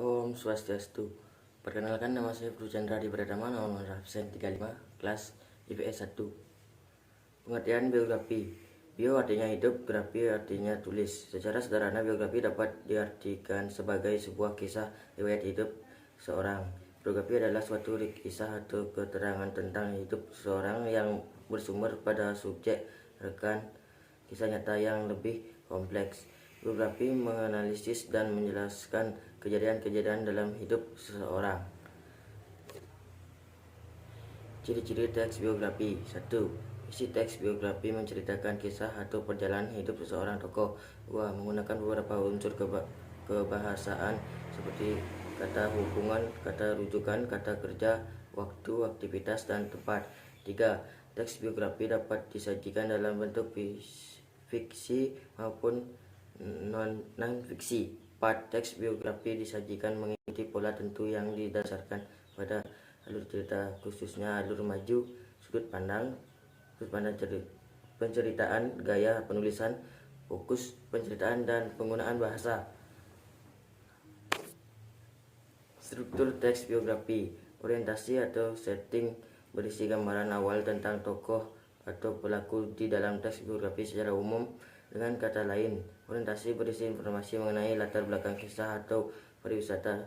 Om Swastiastu. Perkenalkan, nama saya Bro Chandra di Pratama, nomor absen 35, kelas IPS 1. Pengertian biografi. Bio artinya hidup, grafi artinya tulis. Secara sederhana, biografi dapat diartikan sebagai sebuah kisah riwayat hidup seorang. Biografi adalah suatu kisah atau keterangan tentang hidup seseorang yang bersumber pada subjek, rekan, kisah nyata yang lebih kompleks. Biografi menganalisis dan menjelaskan kejadian-kejadian dalam hidup seseorang. Ciri-ciri teks biografi. 1. Isi teks biografi menceritakan kisah atau perjalanan hidup seseorang tokoh. 2. Menggunakan beberapa unsur kebahasaan seperti kata hubungan, kata rujukan, kata kerja, waktu, aktivitas, dan tempat. 3. Teks biografi dapat disajikan dalam bentuk fiksi maupun non-fiksi. 4. Teks biografi disajikan mengikuti pola tentu yang didasarkan pada alur cerita, khususnya alur maju, sudut pandang penceritaan, gaya penulisan, fokus penceritaan, dan penggunaan bahasa. Struktur teks biografi. Orientasi atau setting berisi gambaran awal tentang tokoh atau pelaku di dalam teks biografi secara umum. Dengan kata lain, orientasi berisi informasi mengenai latar belakang kisah atau pariwisata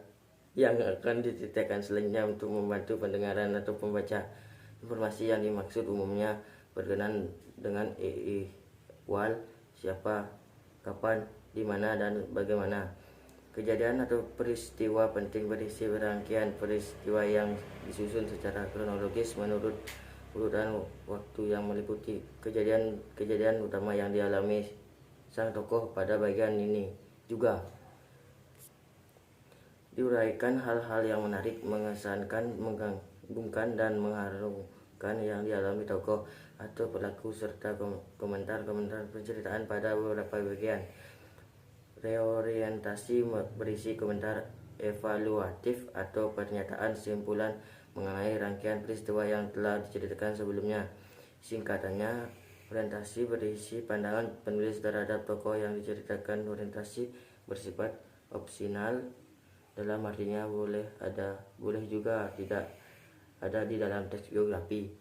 yang akan diceritakan. Selanjutnya, untuk membantu pendengaran atau pembaca, informasi yang dimaksud umumnya berkenaan dengan ihwal, siapa, kapan, di mana, dan bagaimana. Kejadian atau peristiwa penting berisi rangkaian peristiwa yang disusun secara kronologis menurut urutan waktu yang meliputi kejadian utama yang dialami sang tokoh. Pada bagian ini juga diuraikan hal-hal yang menarik, mengesankan, mengagumkan, dan mengharukan yang dialami tokoh atau pelaku, serta komentar-komentar penceritaan pada beberapa bagian. Reorientasi berisi komentar evaluatif atau pernyataan simpulan mengenai rangkaian peristiwa yang telah diceritakan sebelumnya. Singkatannya, orientasi berisi pandangan penulis terhadap tokoh yang diceritakan. Orientasi bersifat opsional, dalam artinya boleh juga tidak ada di dalam teks biografi.